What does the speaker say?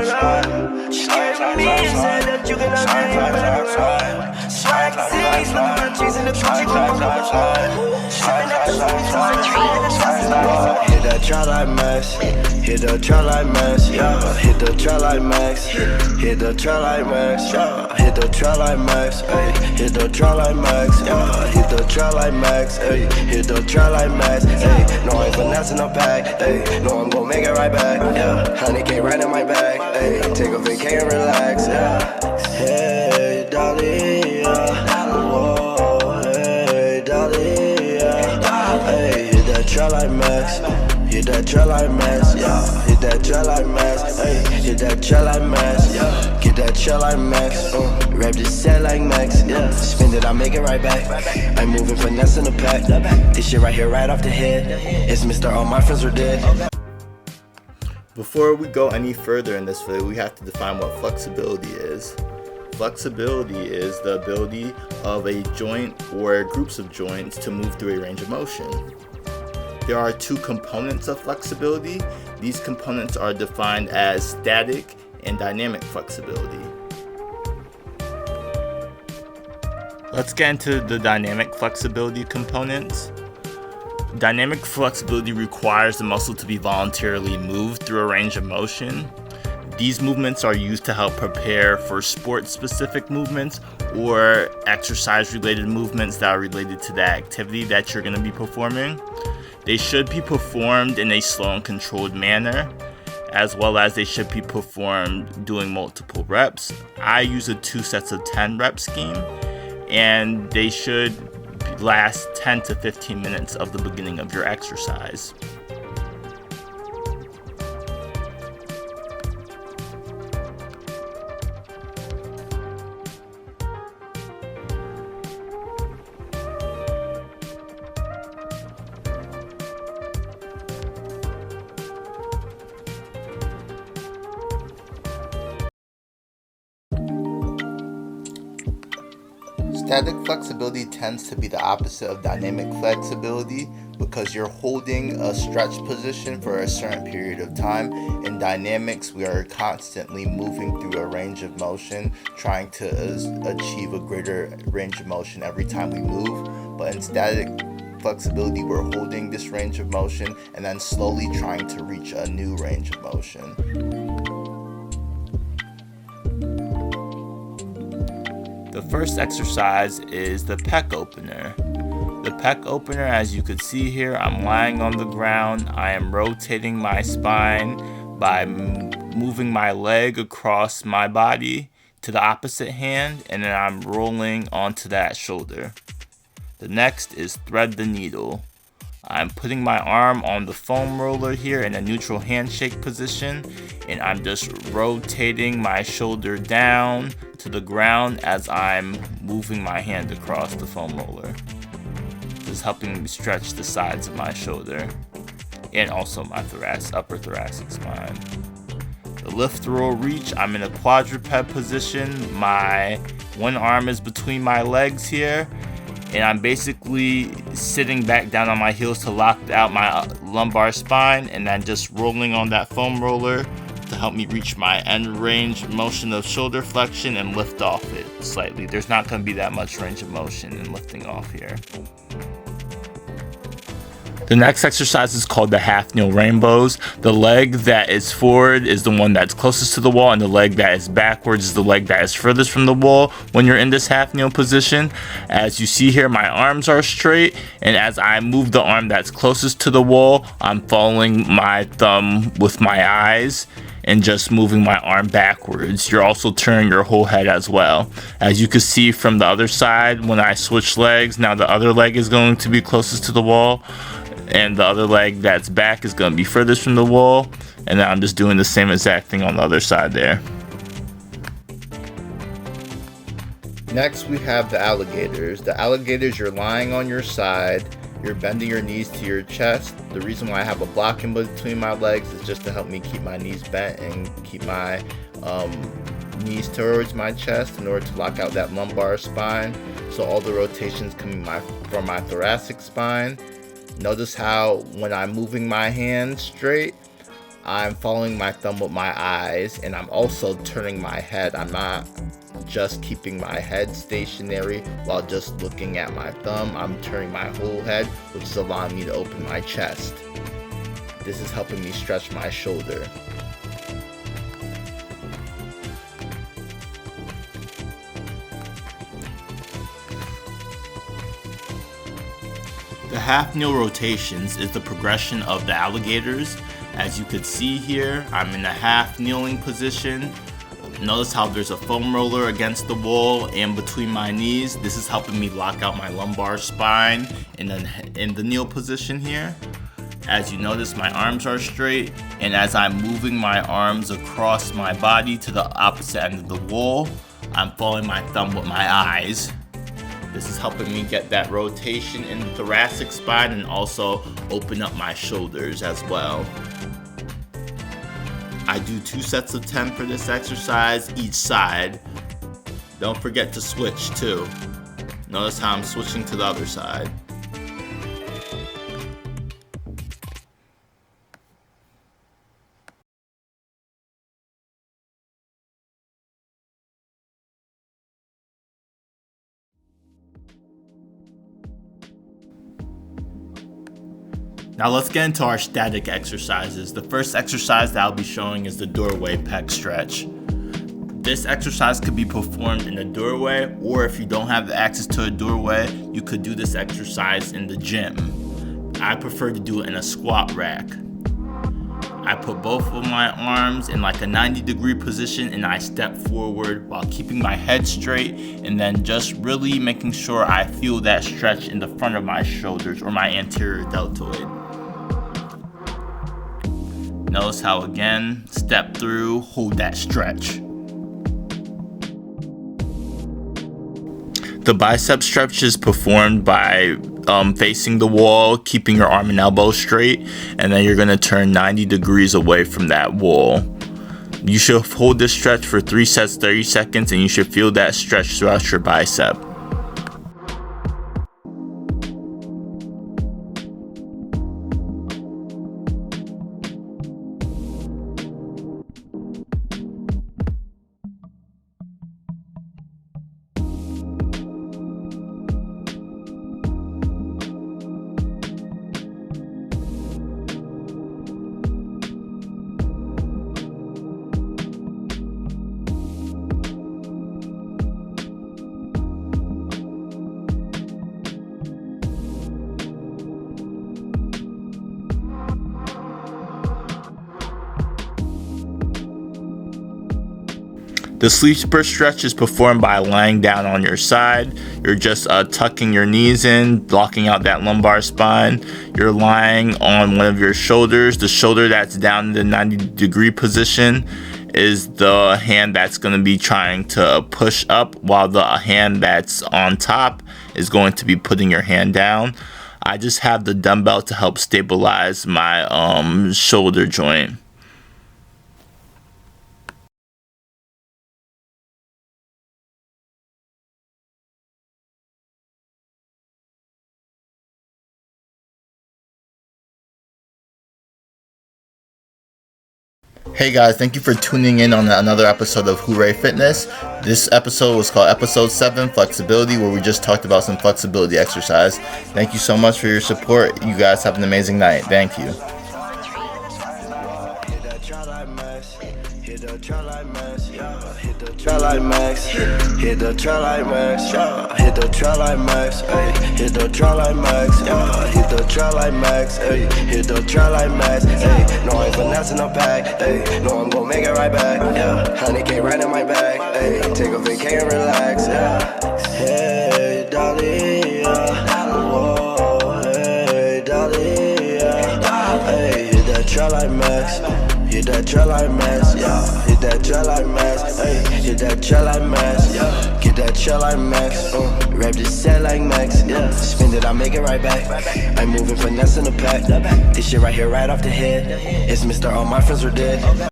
Scaring me and said that you cannot dream better. Swag cities, look at my cheese in the Gucci sipping at the hit that trap like Max, hit the trap like Max, yeah. Hit the trap like Max, hit the trap like Max, yeah. Hit the trap like Max, ayy. Hit the trap like Max, yeah. Hit the trap like Max, ayy. Hit the trap like Max, ayy. No, I ain't finessing the pack, ayy. No, I'm gon' make it right back, yeah. 100K right in my bag, ayy. Take a vacation and relax, yeah. Hey, Dolly, yeah. Whoa, hey, Dolly, yeah. Hey, hit that trap like Max. Hit that trap like Max, yeah. Hit that trap like Max, ayy. Hit that trap like Max, yeah. Get that trap like Max, rap this set like Max, yeah. Spend it, I make it right back. I'm moving finesse in the pack. This shit right here, right off the head. It's Mr. All my friends were dead. Before we go any further in this video, we have to define what flexibility is. Flexibility is the ability of a joint or groups of joints to move through a range of motion. There are two components of flexibility. These components are defined as static and dynamic flexibility. Let's get into the dynamic flexibility components. Dynamic flexibility requires the muscle to be voluntarily moved through a range of motion. These movements are used to help prepare for sport-specific movements or exercise-related movements that are related to that activity that you're going to be performing. They should be performed in a slow and controlled manner, as well as they should be performed doing multiple reps. I use a 2 sets of 10 rep scheme, and they should last 10 to 15 minutes of the beginning of your exercise. Static flexibility tends to be the opposite of dynamic flexibility because you're holding a stretch position for a certain period of time. In dynamics, we are constantly moving through a range of motion, trying to achieve a greater range of motion every time we move. But in static flexibility, we're holding this range of motion and then slowly trying to reach a new range of motion. The first exercise is the Peck Opener. The Peck Opener, as you can see here, I'm lying on the ground. I am rotating my spine by moving my leg across my body to the opposite hand, and then I'm rolling onto that shoulder. The next is thread the needle. I'm putting my arm on the foam roller here in a neutral handshake position, and I'm just rotating my shoulder down to the ground as I'm moving my hand across the foam roller. This is helping me stretch the sides of my shoulder and also my upper thoracic spine. The lift roll reach, I'm in a quadruped position. My one arm is between my legs here, and I'm basically sitting back down on my heels to lock out my lumbar spine, and then just rolling on that foam roller to help me reach my end range motion of shoulder flexion and lift off it slightly. There's not going to be that much range of motion in lifting off here. The next exercise is called the half kneel rainbows. The leg that is forward is the one that's closest to the wall, and the leg that is backwards is the leg that is furthest from the wall when you're in this half kneel position. As you see here, my arms are straight, and as I move the arm that's closest to the wall, I'm following my thumb with my eyes and just moving my arm backwards. You're also turning your whole head as well. As you can see from the other side, when I switch legs, now the other leg is going to be closest to the wall, and the other leg that's back is going to be furthest from the wall, and then I'm just doing the same exact thing on the other side there. Next we have the alligators. The alligators, you're lying on your side, you're bending your knees to your chest. The reason why I have a block in between my legs is just to help me keep my knees bent and keep my knees towards my chest in order to lock out that lumbar spine. So all the rotations coming from my thoracic spine. Notice how when I'm moving my hand straight, I'm following my thumb with my eyes, and I'm also turning my head. I'm not just keeping my head stationary while just looking at my thumb. I'm turning my whole head, which is allowing me to open my chest. This is helping me stretch my shoulder. The half kneel rotations is the progression of the alligators. As you could see here, I'm in a half kneeling position. Notice how there's a foam roller against the wall and between my knees. This is helping me lock out my lumbar spine in the kneel position here. As you notice, my arms are straight, and as I'm moving my arms across my body to the opposite end of the wall, I'm following my thumb with my eyes. This is helping me get that rotation in the thoracic spine and also open up my shoulders as well. I do 2 sets of 10 for this exercise each side. Don't forget to switch too. Notice how I'm switching to the other side. Now let's get into our static exercises. The first exercise that I'll be showing is the doorway pec stretch. This exercise could be performed in a doorway, or if you don't have the access to a doorway, you could do this exercise in the gym. I prefer to do it in a squat rack. I put both of my arms in like a 90-degree position and I step forward while keeping my head straight and then just really making sure I feel that stretch in the front of my shoulders or my anterior deltoid. Notice how again, step through, hold that stretch. The bicep stretch is performed by facing the wall, keeping your arm and elbow straight, and then you're going to turn 90 degrees away from that wall. You should hold this stretch for 3 sets, 30 seconds, and you should feel that stretch throughout your bicep. The sleeper stretch is performed by lying down on your side. You're just tucking your knees in, blocking out that lumbar spine. You're lying on one of your shoulders. The shoulder that's down in the 90-degree position is the hand that's going to be trying to push up, while the hand that's on top is going to be putting your hand down. I just have the dumbbell to help stabilize my shoulder joint. Hey guys, thank you for tuning in on another episode of Hooray Fitness. This episode was called Episode 7, Flexibility, where we just talked about some flexibility exercise. Thank you so much for your support. You guys have an amazing night. Thank you. Hit the trail like max, yeah. Hit the trail like max, hit the trail like max, yeah. Hit the trail like max, ayy. Hit the trail like max, yeah. Hit the trail like max, ayy. Hit the trail like max, ayy. No, I ain't finessing the pack, ayy. No, I'm gon' make it right back, yeah. 100K right in my bag, ayy. Take a vacation and relax, yeah. Hey, Dolly, yeah. Whoa, hey, Dolly, yeah. Hey, hit that trail like max. Hit that trail like max, yeah. Hit that trail like max, ayy. Hit that trail like max, yeah. Get that trail like max, Rap this set like max, yeah. Spend it, I make it right back. I'm moving finesse in the pack. This shit right here, right off the head. It's Mr. All my friends were dead.